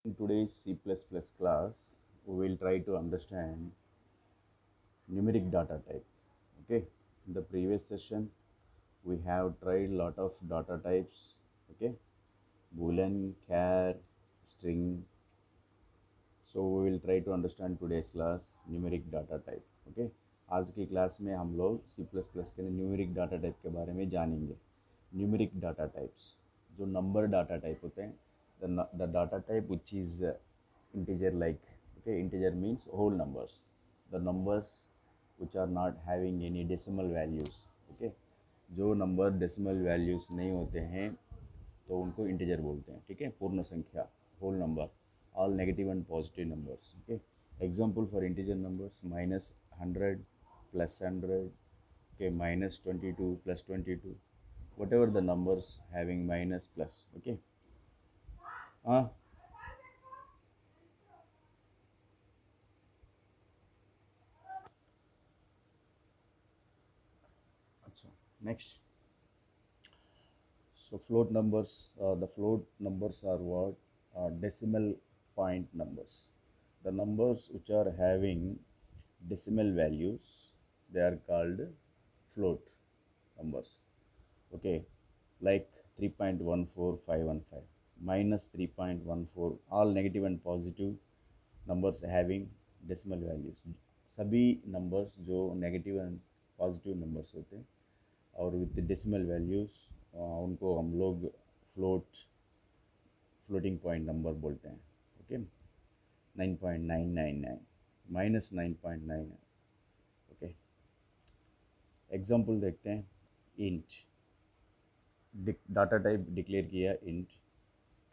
In today's C++ class, we will try to understand numeric data type. Okay, in the previous session, we have tried lot of data types. Okay, boolean, char, string. So we will try to understand today's class numeric data type. Okay, आज की class में हम लोग C++ के numeric data type के बारे में जानेंगे. न्यूमेरिक डाटा टाइप्स जो नंबर डाटा टाइप होते हैं, the data type which is integer like. Okay, integer means whole numbers, the numbers which are not having any decimal values. Okay, जो number decimal values नहीं होते हैं तो उनको integer बोलते हैं. ठीक है, पूर्ण संख्या, whole number, all negative and positive numbers. Okay, example for integer numbers: -100, +100, okay, -22, +22, whatever the numbers having minus plus. Okay, हाँ. अच्छा, next. So float numbers, the float numbers are what? Decimal point numbers. The numbers which are having decimal values, they are called float numbers. Okay, like 3.14515, -3.14, all negative and positive numbers having decimal values. सभी numbers जो negative and positive numbers होते हैं और with decimal values, उनको हम लोग floating point number बोलते हैं. ओके, 9.999, -9.99. ओके, एग्जांपल देखते हैं. इंट डाटा टाइप डिक्लेयर किया. इंट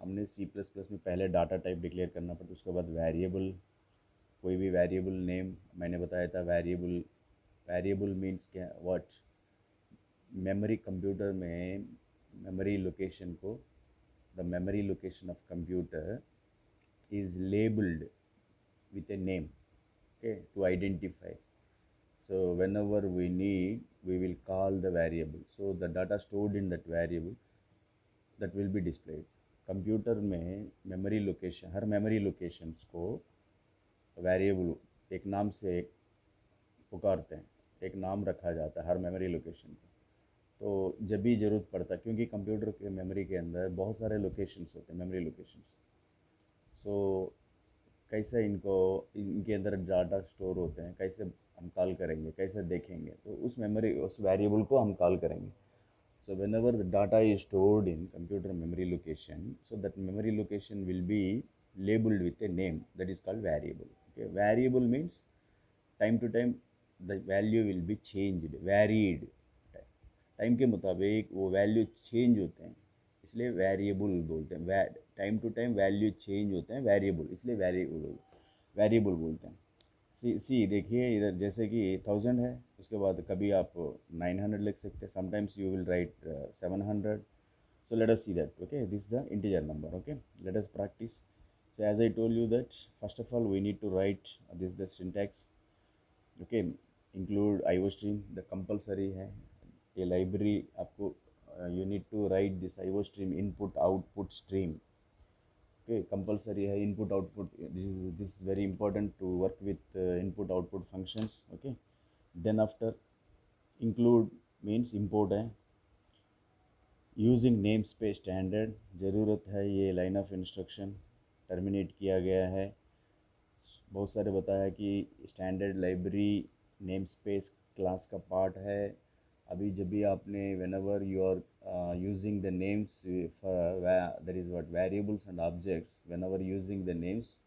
हमने सी प्लस प्लस में पहले डाटा टाइप डिक्लेयर करना पड़ता, उसके बाद वेरिएबल, कोई भी वेरिएबल नेम. मैंने बताया था वेरिएबल, वेरिएबल मीन्स क्या, व्हाट. मेमोरी, कंप्यूटर में मेमोरी लोकेशन को, the memory location of computer is labeled with a name, okay, to identify. So whenever we need, we will call the variable, so the data stored in that variable, that will be displayed. Computer में memory location, हर memory locations को variable एक नाम से पुकारते हैं, एक नाम रखा जाता है हर मेमोरी लोकेशन को. तो जब भी ज़रूरत पड़ता है, क्योंकि कंप्यूटर के मेमोरी के अंदर बहुत सारे लोकेशंस होते हैं, मेमोरी लोकेशंस. सो कैसे इनको, इनके अंदर डाटा स्टोर होते हैं, कैसे हम कॉल करेंगे, कैसे देखेंगे, तो उस मेमोरी, उस वेरिएबल को हम कॉल करेंगे. So when ever the data is stored in computer memory location, so that memory location will be labeled with a name, that is called variable. Okay, variable means time to time the value will be changed, varied. Time के मुताबिक वो value change होते हैं, इसलिए variable बोलते हैं. Time to time value change होते हैं, वेरिएबल, इसलिए वेरिएबल वेरिएबल बोलते हैं. सी देखिए इधर, जैसे कि 1000 है, उसके बाद कभी आप 900 लिख सकते हैं, sometimes you will write 700. So let us see that. Okay, this is the integer number. Okay, let us practice. So as I told you that first of all we need to write this is the syntax. Okay, include iostream, the compulsory है ये library आपको. You need to write this iostream input output stream. Okay, compulsory है input output. This is very important to work with input output functions. Okay, then after include means import है. Using namespace standard, ज़रूरत है ये line of instruction terminate किया गया है. बहुत सारे बताया कि standard library namespace class का पार्ट है. अभी जब भी आपने whenever you are using the names for, that is what, variables and objects, whenever using the names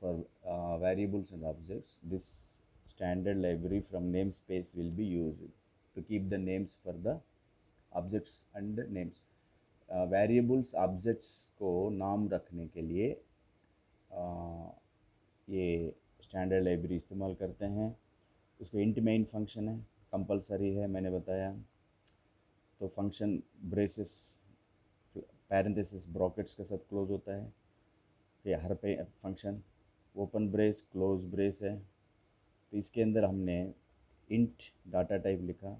for variables and objects, this standard library from namespace will be used to keep the names for the objects and names. Variables objects को नाम रखने के लिए ये standard library इस्तेमाल करते हैं. उसको इंट मेन फंक्शन है, कंपलसरी है, मैंने बताया. तो फंक्शन ब्रेसेस, पैरेंथेसिस, ब्रॉकेट्स के साथ क्लोज होता है. ये हर पे function open brace close brace है. तो इसके अंदर हमने इंट डाटा टाइप लिखा,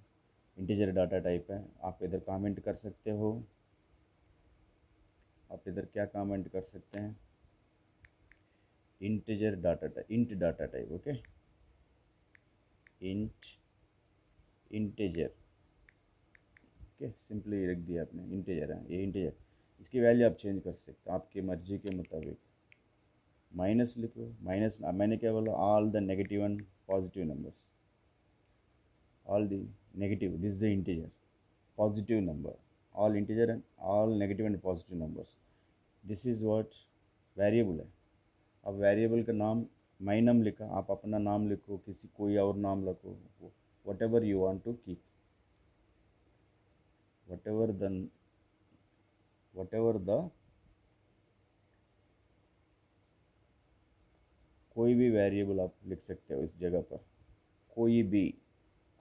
इंटीजर डाटा टाइप है. आप इधर कमेंट कर सकते हो, आप इधर क्या कमेंट कर सकते हैं. integer data type, int data type. Okay, int integer. Okay, simply रख दिया आपने, इंटीजर है ये, इंटीजर। इसकी वैल्यू आप चेंज कर सकते हो आपकी मर्जी के मुताबिक। माइनस लिखो, माइनस मैंने क्या बोला, all the negative and positive numbers, all the negative, this is the integer, positive number, all integer and all negative and positive numbers, this is what variable है। अब वेरिएबल का नाम माई नम लिखा, आप अपना नाम लिखो, किसी कोई और नाम लिखो, whatever you want to keep, whatever the whatever the कोई भी वेरिएबल आप लिख सकते हो इस जगह पर, कोई भी,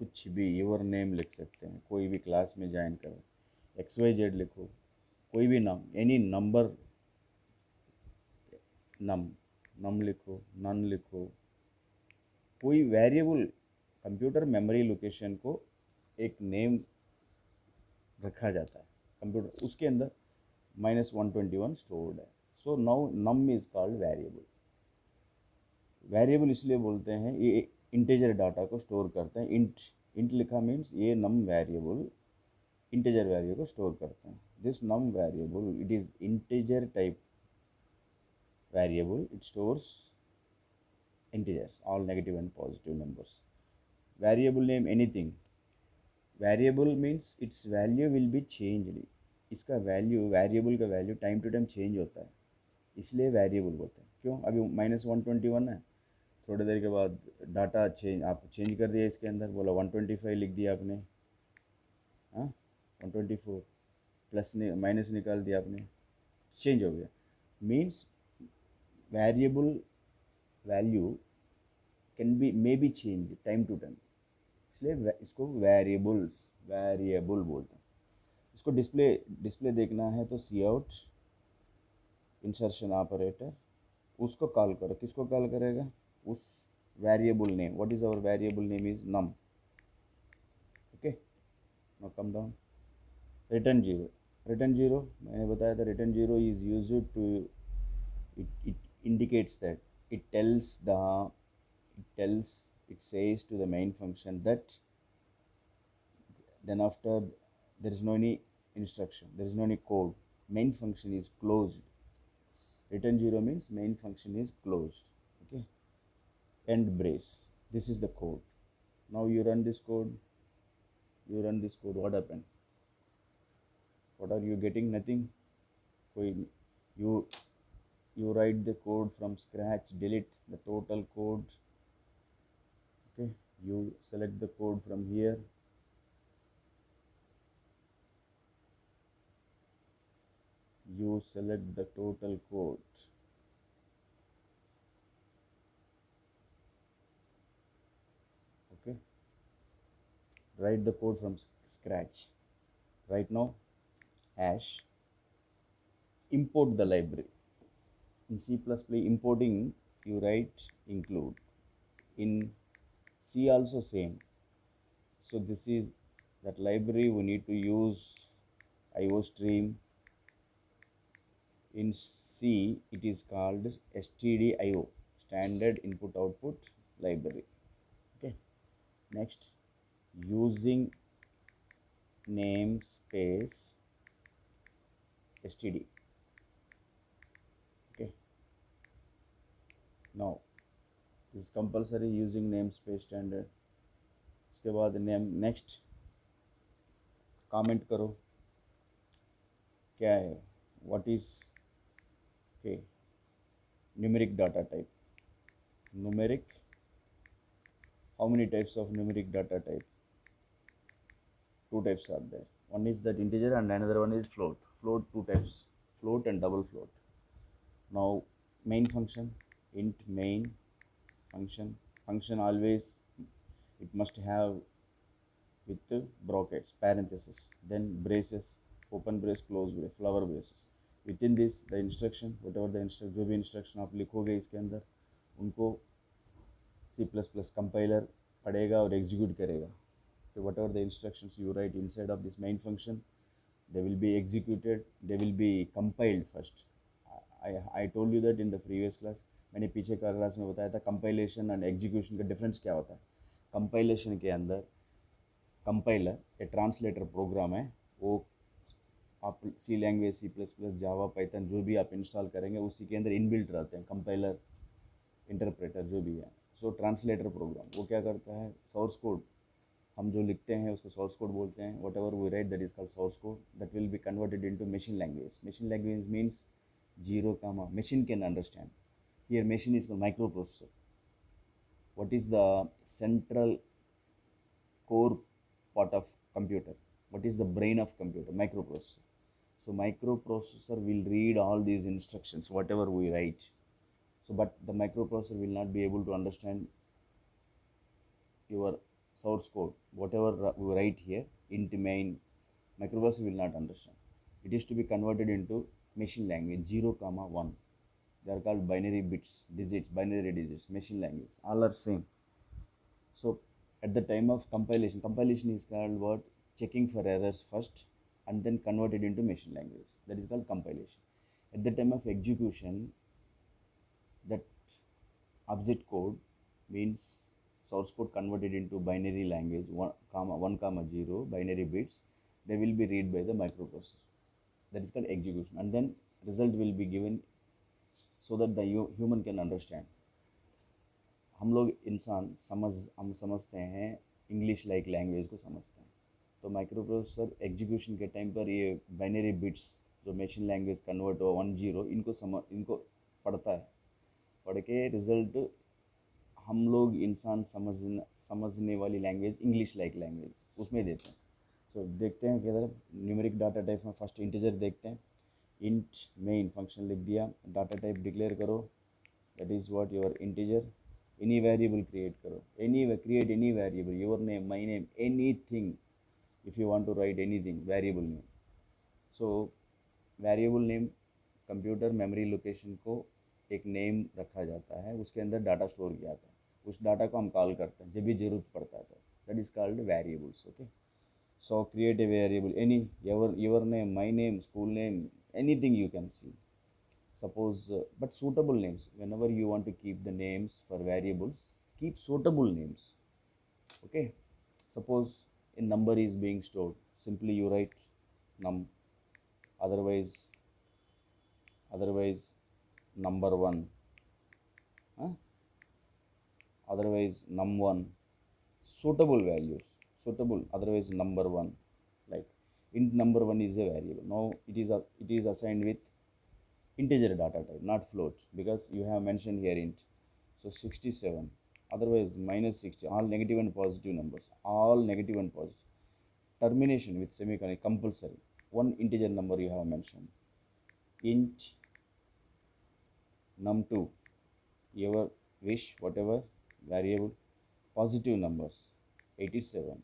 कुछ भी, योर नेम लिख सकते हैं, कोई भी क्लास में ज्वाइन करो, एक्स वाई जेड लिखो, कोई भी नाम, एनी नंबर, नम, नम लिखो, नन लिखो, कोई वेरिएबल, कंप्यूटर मेमोरी लोकेशन को एक नेम रखा जाता है कंप्यूटर, उसके अंदर -121 स्टोर्ड है। So now num is called variable. Variable इसलिए बोलते हैं, ये इंटीजर डाटा को स्टोर करते हैं। इंट, इंट लिखा मीन्स ये नम वेरिएबल इंटीजर वैल्यू को स्टोर करते हैं। This num variable it is integer type variable, it stores integers, all negative and positive numbers. Variable name anything, variable means its value will be changed, इसका value, variable का value time to time change होता है, इसलिए variable बोलते हैं। क्यों, अभी -121 है, थोड़ी देर के बाद डाटा चेंज, आप चेंज कर दिया इसके अंदर, बोला 125 लिख दिया आपने, हाँ 124, प्लस ने माइनस निकाल दिया आपने, चेंज हो गया। Means variable value can be, may be change time to time, इसलिए इसको वेरिएबल बोलते हैं। इसको डिस्प्ले, डिस्प्ले देखना है तो सी आउट इंसर्शन ऑपरेटर, उसको कॉल करो, किसको कॉल करेगा, उस variable name, what is our variable name is num. Okay, now come down, return zero, return zero मैंने बताया था, return zero is used to, it indicates that, it tells the, it tells, it says to the main function that, then after there is no any instruction, there is no any code, main function is closed. Return zero means main function is closed. Okay, end brace, this is the code. Now you run this code, you run this code, what happened, what are you getting, nothing, you you write the code from scratch, delete the total code. Okay, you select the code from here, you select the total code, okay, write the code from scratch. Right now hash import the library. In C++ importing, you write include, in C also same. So this is that library we need to use IOStream. In C it is called stdio, standard input output library. Okay, next, using namespace std. Okay, now this is compulsory, using namespace standard. इसके बाद name, next comment करो क्या है, what is, okay, numeric data type, numeric, how many types of numeric data type, two types are there, one is that integer and another one is float. Float, two types, float and double float. Now main function, int main function, function always it must have with brackets, parenthesis, then braces, open brace, close brace, flower braces. Within this the instruction, whatever the instruction, जो भी instruction आप लिखोगे इसके अंदर, उनको C++ compiler पढ़ेगा और execute करेगा. So whatever the instructions you write inside of this main function, they will be executed, they will be compiled first. I told you that in the previous class, मैंने पीछे का class में बताया था compilation and execution का difference क्या होता है। कंपाइलेशन के अंदर कंपाइलर एक ट्रांसलेटर प्रोग्राम है, वो आप सी लैंग्वेज, सी प्लस प्लस, जावा, पाइथन जो भी आप इंस्टॉल करेंगे उसी के अंदर इनबिल्ट रहते हैं कंपाइलर, इंटरप्रेटर जो भी है। सो ट्रांसलेटर प्रोग्राम वो क्या करता है, सोर्स कोड हम जो लिखते हैं उसको सोर्स कोड बोलते हैं। Whatever we write that is called source code, that will be converted into machine language. Machine language means zero comma machine can understand. Here machine is called microprocessor. What is the central core part of computer? What is the brain of computer? Microprocessor. So microprocessor will read all these instructions whatever we write. So but the microprocessor will not be able to understand your source code whatever we write here into main. Microprocessor will not understand. It is to be converted into machine language 0 comma 1. They are called binary bits, digits, binary digits. Machine language all are same. So at the time of compilation, compilation is called what? Checking for errors first and then converted into machine language. That is called compilation. At the time of execution, that object code means source code converted into binary language 1 comma 0 binary bits. They will be read by the microprocessor. That is called execution, and then result will be given so that the human can understand. हम लोग इंसान हम समझते हैं English like language को समझते हैं। तो माइक्रो प्रोसेसर एग्जीक्यूशन के टाइम पर ये बाइनरी बिट्स जो मशीन लैंग्वेज कन्वर्ट हो 1 0 इनको पढ़ता है। पढ़ के रिजल्ट हम लोग इंसान समझने वाली लैंग्वेज इंग्लिश लाइक लैंग्वेज उसमें देते हैं। सो देखते हैं किधर न्यूमेरिक डाटा टाइप में फर्स्ट इंटीजर देखते हैं। इंट मेन फंक्शन लिख दिया, डाटा टाइप डिक्लेयर करो, that is what your integer. Any variable create करो, create any variable, your name, my name, anything, if you want to write anything variable name. So variable name computer memory location को एक name रखा जाता है, उसके अंदर data store किया जाता है, उस डाटा को हम कॉल करते हैं जब भी ज़रूरत पड़ता है तो। That is called variables. Okay, so create a variable any your name, my name, school name, anything you can see. Suppose but suitable names, whenever you want to keep the names for variables, keep suitable names. Okay, suppose a number is being stored, simply you write num, otherwise number 1, huh? Otherwise num1, suitable values, suitable, otherwise number 1, like int number 1 is a variable. Now it is assigned with integer data type, not float, because you have mentioned here int. So 67, otherwise minus 60, all negative and positive numbers, all negative and positive. Termination with semicolon compulsory. One integer number you have mentioned. Int num2, your wish, whatever variable. Positive numbers 87,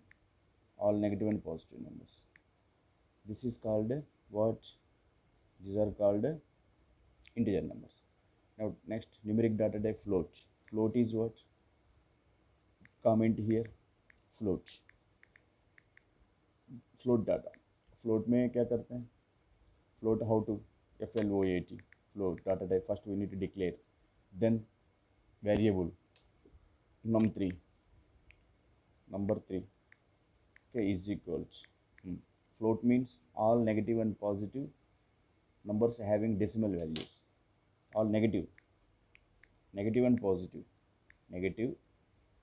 all negative and positive numbers. This is called what? These are called integer numbers. Now next, numeric data type float. Float is what? Comment here, float. Float data. Float में क्या करते हैं? Float how to? FLOAT. Float data type. First we need to declare. Then variable num3, number 3. Okay, is equals. Float means all negative and positive numbers having decimal values. All negative, negative and positive, negative,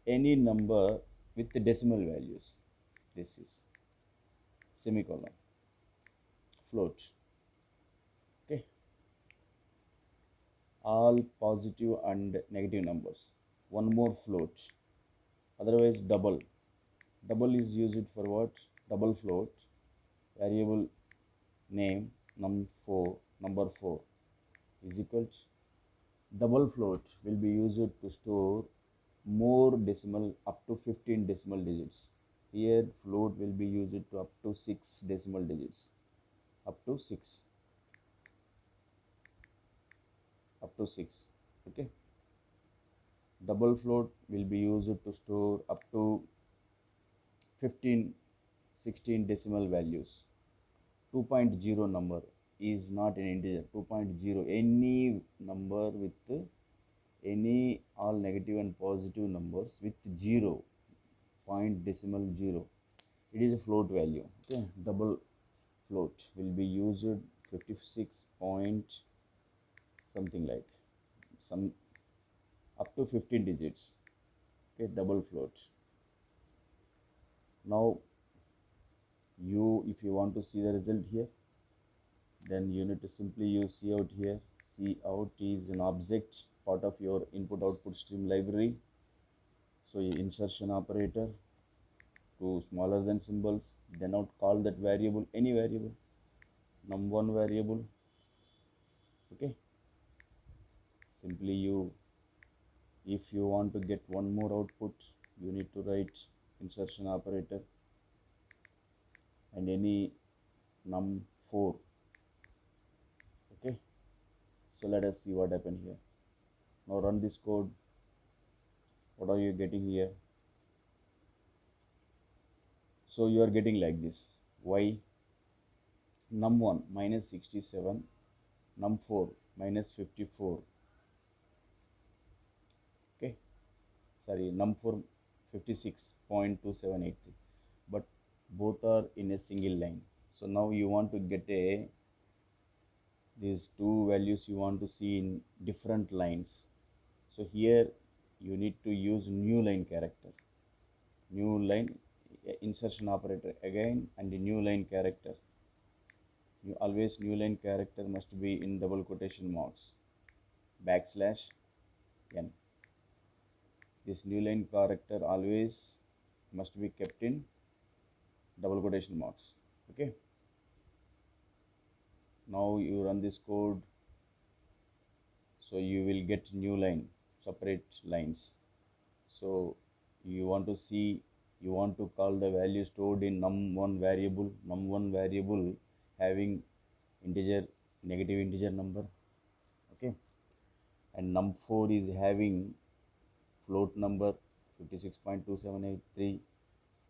any number with the decimal values. This is semicolon. Float. Okay, all positive and negative numbers. One more float, otherwise double. Double is used for what? Double float. Variable name num4, number 4 is equal to double float will be used to store more decimal up to 15 decimal digits. Here float will be used to up to 6 decimal digits, up to 6, up to 6. Okay, double float will be used to store up to 15, 16 decimal values. 2.0 number is not an integer. 2.0, any number with any all negative and positive numbers with 0 point decimal 0, it is a float value. Okay, double float will be used 56 point something like some up to 15 digits. Okay, double float. Now if you want to see the result here, then you need to simply use cout here. Cout is an object part of your input output stream library. So insertion operator to smaller than symbols, then out call that variable, any variable, num1 variable. Okay, simply if you want to get one more output, you need to write insertion operator and any num4. Okay, so let us see what happened here. Now run this code. What are you getting here? So you are getting like this: y num1 minus 67, num4 minus 54. Okay, sorry, num4 56.2783, but both are in a single line. So now you want to get these two values you want to see in different lines. So here you need to use new line character, new line insertion operator again, and the new line character. You always new line character must be in double quotation marks, \n. This new line character always must be kept in double quotation marks. Okay, now you run this code. So you will get new line, separate lines. So you want to see, you want to call the value stored in num1 variable having integer, negative integer number. Okay, and num4 is having float number 56.2783.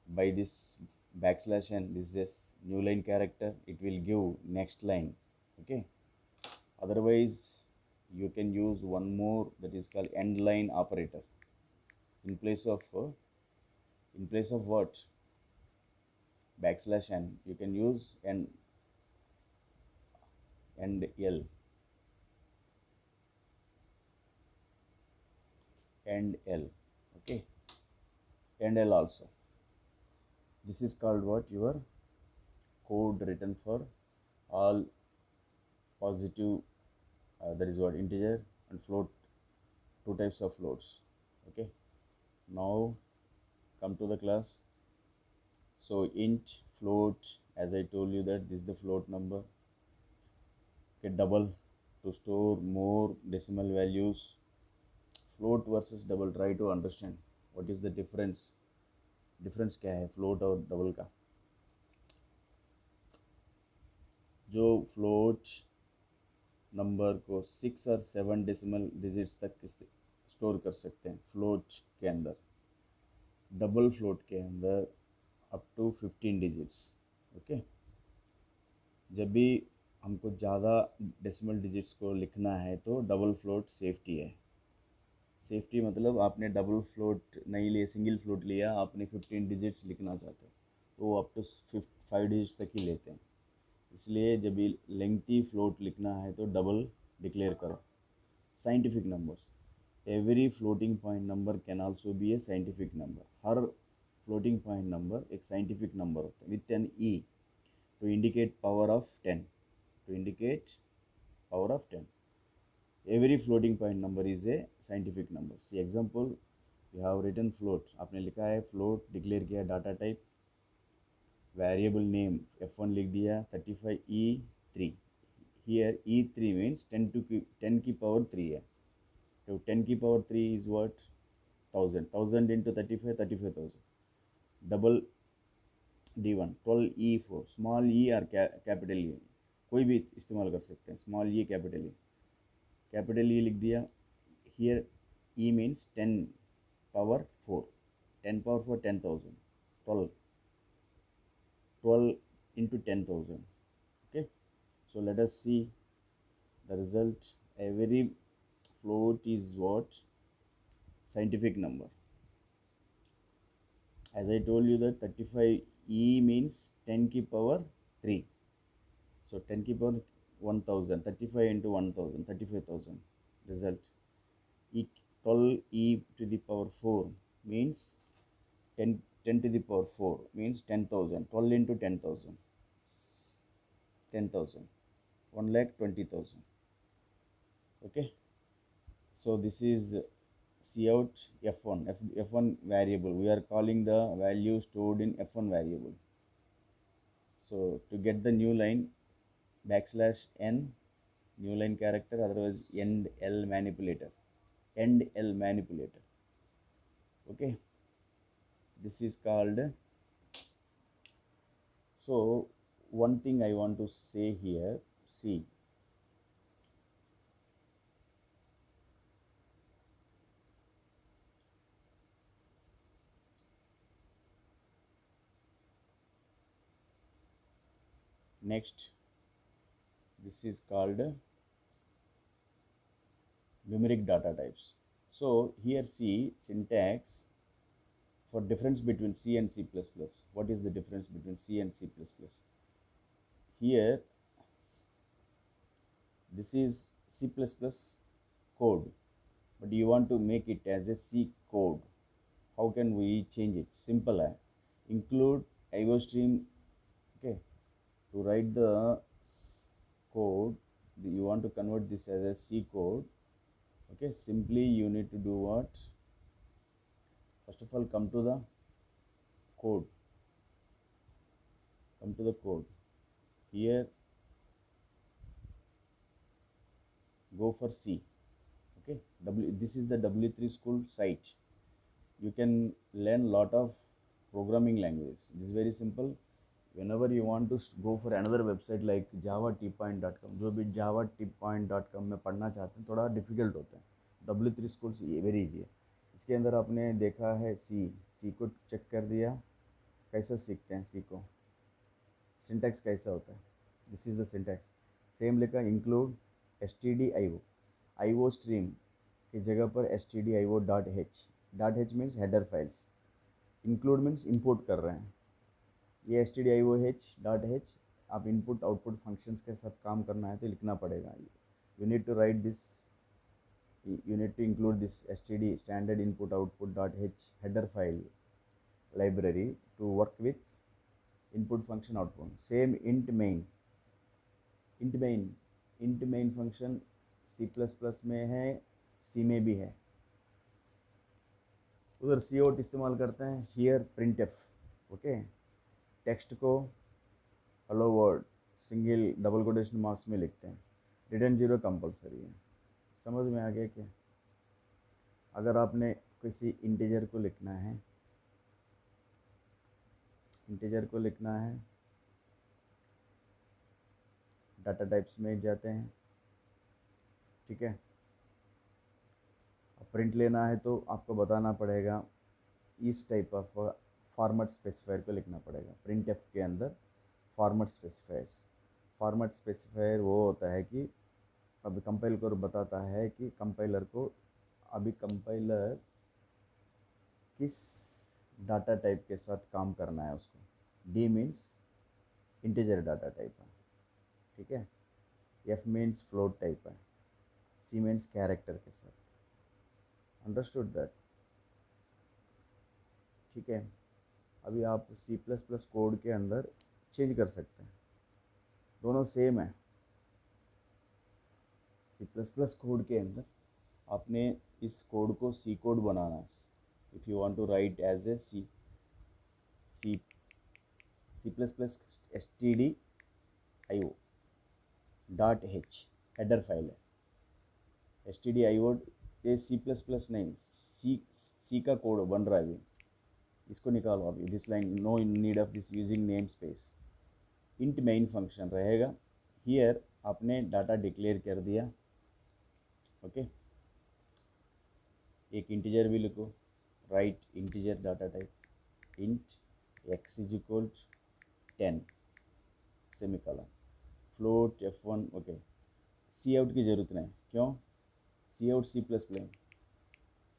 By this \n, this is new line character, it will give next line. Okay, otherwise you can use one more, that is called end line operator. In place of what, \n, you can use end l, end l. Okay, end l also. This is called what, your code written for all positive, that is what, integer and float, two types of floats. Okay, now come to the class. So int float, as I told you that this is the float number. Okay, double to store more decimal values. Float versus double, try to understand what is the difference क्या है float और double का. जो float number को 6 और 7 decimal digits तक store कर सकते हैं फ्लोट के अंदर, डबल फ्लोट के अंदर अप टू 15 डिजिट्स. ओके, जब भी हमको ज़्यादा डेसिमल डिजिट्स को लिखना है तो डबल फ्लोट सेफ्टी है. सेफ्टी मतलब आपने डबल फ्लोट नहीं लिया, सिंगल फ्लोट लिया, आपने 15 डिजिट्स लिखना चाहते हो तो वो अप टू 5 डिजिट्स तक ही लेते हैं. इसलिए जब भी लेंथी फ्लोट लिखना है तो डबल डिक्लेयर करो. Scientific numbers, every floating point number can also be a scientific number. हर फ्लोटिंग पॉइंट नंबर एक साइंटिफिक नंबर होता है with an E to indicate power of 10, to indicate power of 10. Every floating point number is a scientific number. See example, you have written float, आपने लिखा है float, declare किया data type, variable name f1 लिख दिया 35e3. Here e3 means 10 की power 3 है. तो 10 की power 3 is what, 1000 into 35, 35,000. Double d1 12e4, small E और कैपिटल ई कोई भी इस्तेमाल कर सकते हैं, small E capital E. Capital E लिख दिया. Here E means 10 power 4, 10 power 4 10,000, 12 into 10,000. Okay, so let us see the result. Every float is what? Scientific number. As I told you that 35e means 10 की power 3. So 10 की power 1000, 35 into 1000, 35,000. Result. 12e to the power 4 means 10 to the power 4 means 10,000. 12 into 10,000. 10,000. 1,20,000. Okay. So this is Cout F1. F1 variable. We are calling the value stored in F1 variable. So to get the new line, \n, new line character, otherwise end L manipulator. End L manipulator. Okay. This is called. So one thing I want to say here, see. Next, this is called numeric data types. So here see syntax for difference between C and C++. What is the difference between C and C++? Here, this is C++ code, but you want to make it as a C code. How can we change it? Simple है. Include IOStream. Okay, to write the code, you want to convert this as a C code. Okay, simply you need to do what? First of all, come to the code. Come to the code. Here, go for C. Okay, this is the W3 school site. You can learn lot of programming language. This is very simple. Whenever you want to go for another website like javatippoint.com, जो भी javatippoint.com में पढ़ना चाहते हैं थोड़ा difficult होता है. W3 school very easy है. इसके अंदर आपने देखा है सी को चेक कर दिया. कैसे सीखते हैं सी को? सिंटैक्स कैसा होता है? This is the syntax. Same लिखा इंक्लूड stdio IO स्ट्रीम की जगह पर stdio.h. .h means header files. Include means import कर रहे हैं. ये stdio.h आप इनपुट आउटपुट फंक्शंस के साथ काम करना है तो लिखना पड़ेगा. You need to write this. You need to include this std standard input output.h header file library to work with input function output. Same int main. int main function C++ में है, C में भी है. उधर cout इस्तेमाल करते हैं. Here printf. Okay, text को hello word single double quotation marks में लिखते हैं. रिटर्न 0 कंपलसरी है. समझ में आ गया क्या? अगर आपने किसी इंटीजर को लिखना है, डाटा टाइप्स में जाते हैं. ठीक है, प्रिंट लेना है तो आपको बताना पड़ेगा इस टाइप ऑफ फॉर्मेट स्पेसिफायर को लिखना पड़ेगा. प्रिंट एफ के अंदर फॉर्मेट स्पेसिफायर वो होता है कि अभी कंपाइलर को बताता है कि कंपाइलर को अभी कंपाइलर किस डाटा टाइप के साथ काम करना है उसको. D means integer data type है. ठीक है, एफ मीन्स फ्लोट टाइप है, सी मीन्स कैरेक्टर के साथ. Understood that? ठीक है, अभी आप C++ कोड के अंदर चेंज कर सकते हैं. दोनों सेम है. C++ कोड के अंदर आपने इस कोड को C कोड बनाना है. If you want to write as a C stdio.h header file है. stdio ये C++ नहीं, C का कोड बन रहा है अभी. इसको निकालो अभी. This line no need of this using namespace. Int main function रहेगा. हियर आपने डाटा डिक्लेयर कर दिया. ओके, एक इंटीजर भी लिखो. Right integer data type int x is equal 10 semicolon float f1. Okay, cout की ज़रूरत नहीं. क्यों? सी आउट सी प्लस प्लस,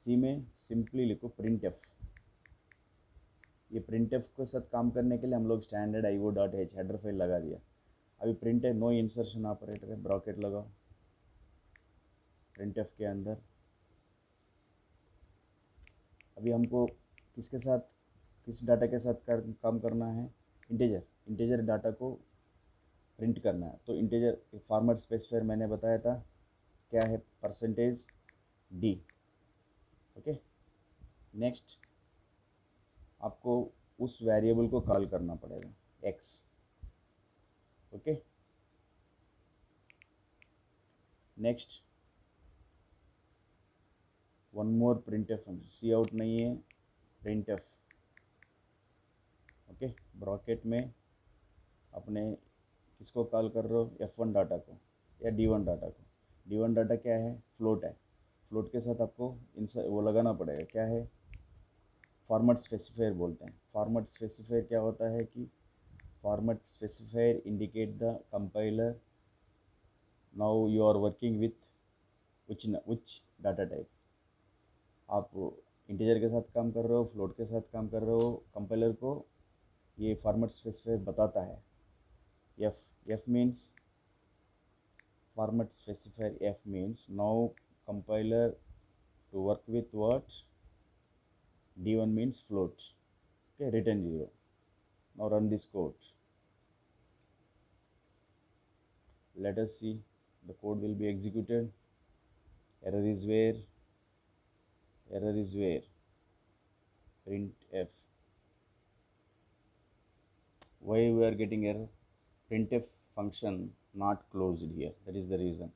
सी में सिंपली लिखो प्रिंट एफ। ये प्रिंट एफ के साथ काम करने के लिए हम लोग standard IO dot H header file लगा दिया। अभी प्रिंट है, नो इंसर्शन ऑपरेटर है, ब्रॉकेट लगाओ प्रिंट एफ के अंदर। अभी हमको किसके साथ, किस डाटा के साथ काम करना है, इंटीजर डाटा को प्रिंट करना है। तो इंटीजर फॉर्मेट स्पेसिफायर मैंने बताया था क्या है, %d। ओके, नेक्स्ट आपको उस वेरिएबल को कॉल करना पड़ेगा x। Okay, next one more printf function, cout नहीं है, प्रिंट एफ। ओके, ब्रॉकेट में अपने किसको कॉल कर रहे हो, F1 डाटा को या D1 डाटा को। D1 डाटा क्या है, फ्लोट है। फ्लोट के साथ आपको वो लगाना पड़ेगा, क्या है, फॉर्मेट स्पेसिफायर बोलते हैं। फॉर्मेट स्पेसिफायर क्या होता है कि format specifier indicate the compiler now you are working with which data type. आप इंटीजर के साथ काम कर रहे हो, फ्लोट के साथ काम कर रहे हो, कंपाइलर को ये फॉर्मेट स्पेसिफायर बताता है। F means format specifier, F means now compiler to work with what, D1 means float. Okay, return 0. Now run this code. Let us see, the code will be executed. Error is where, print F. Why we are getting error, printf function not closed here, that is the reason.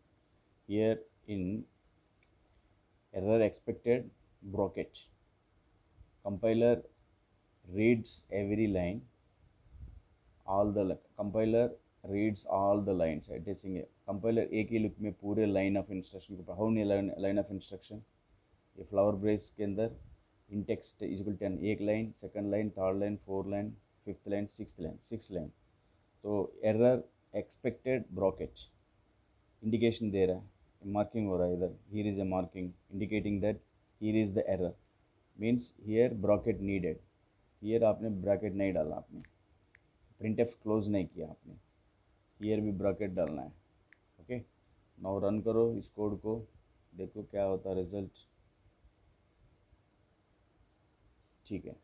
Here in error expected bracket, compiler reads every line, compiler reads all the lines at a single, compiler एक ही look में पूरे line of instruction को, how many line of instruction, ये flower brace के अंदर int x equal 10, एक line, second line, third line, fourth line, fifth line, six line. तो error expected bracket indication दे रहा है, मार्किंग हो रहा है इधर, here is a marking indicating that here is the error, means here bracket needed. Here आपने bracket नहीं डाला, आपने प्रिंट एफ क्लोज नहीं किया आपने, हियर भी ब्रैकेट डालना है। ओके, नाउ रन करो इस कोड को, देखो क्या होता है रिजल्ट। ठीक है,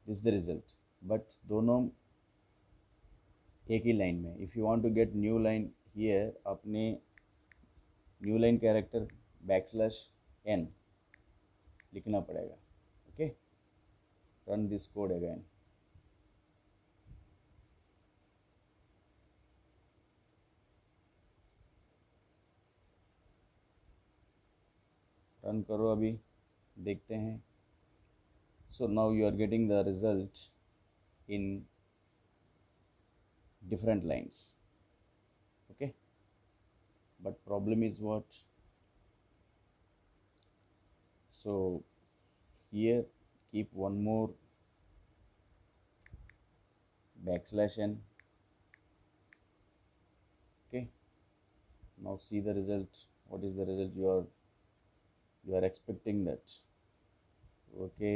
दिस द रिजल्ट, बट दोनों एक ही लाइन में। If you want to get new line here, अपने न्यू लाइन कैरेक्टर \n लिखना पड़ेगा। Okay, run this code again. Run करो, अभी देखते हैं। So now you are getting the result in different lines. Okay, but problem is what, so here keep one more \n. Okay, now see the result. What is the result you are expecting that? Okay,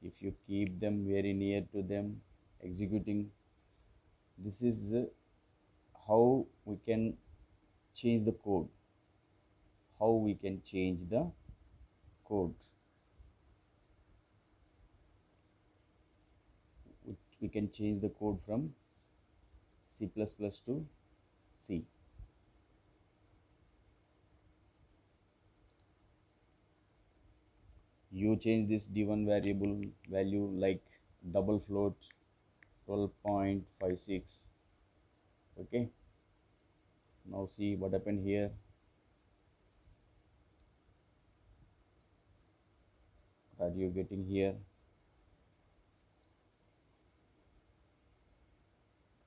if you keep them very near to them executing, this is how we can change the code, we can change the code from C++ to C. You change this D1 variable value like double float 12.56. Okay, now see what happened here. What are you getting here?